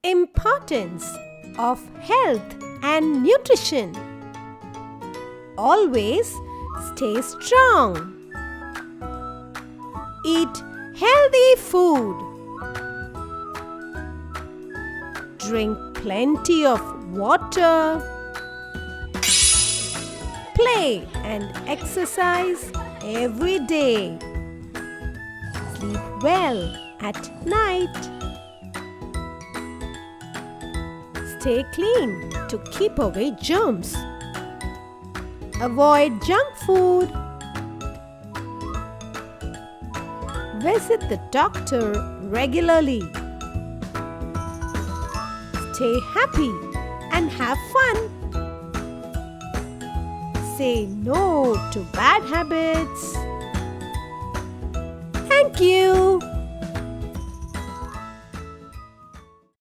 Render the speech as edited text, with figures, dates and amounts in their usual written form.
Importance of health and nutrition. Always stay strong. Eat healthy food. Drink plenty of water. Play and exercise every day. Sleep well at night. Stay clean to keep away germs. Avoid junk food. Visit the doctor regularly. Stay happy and have fun. Say no to bad habits. Thank you.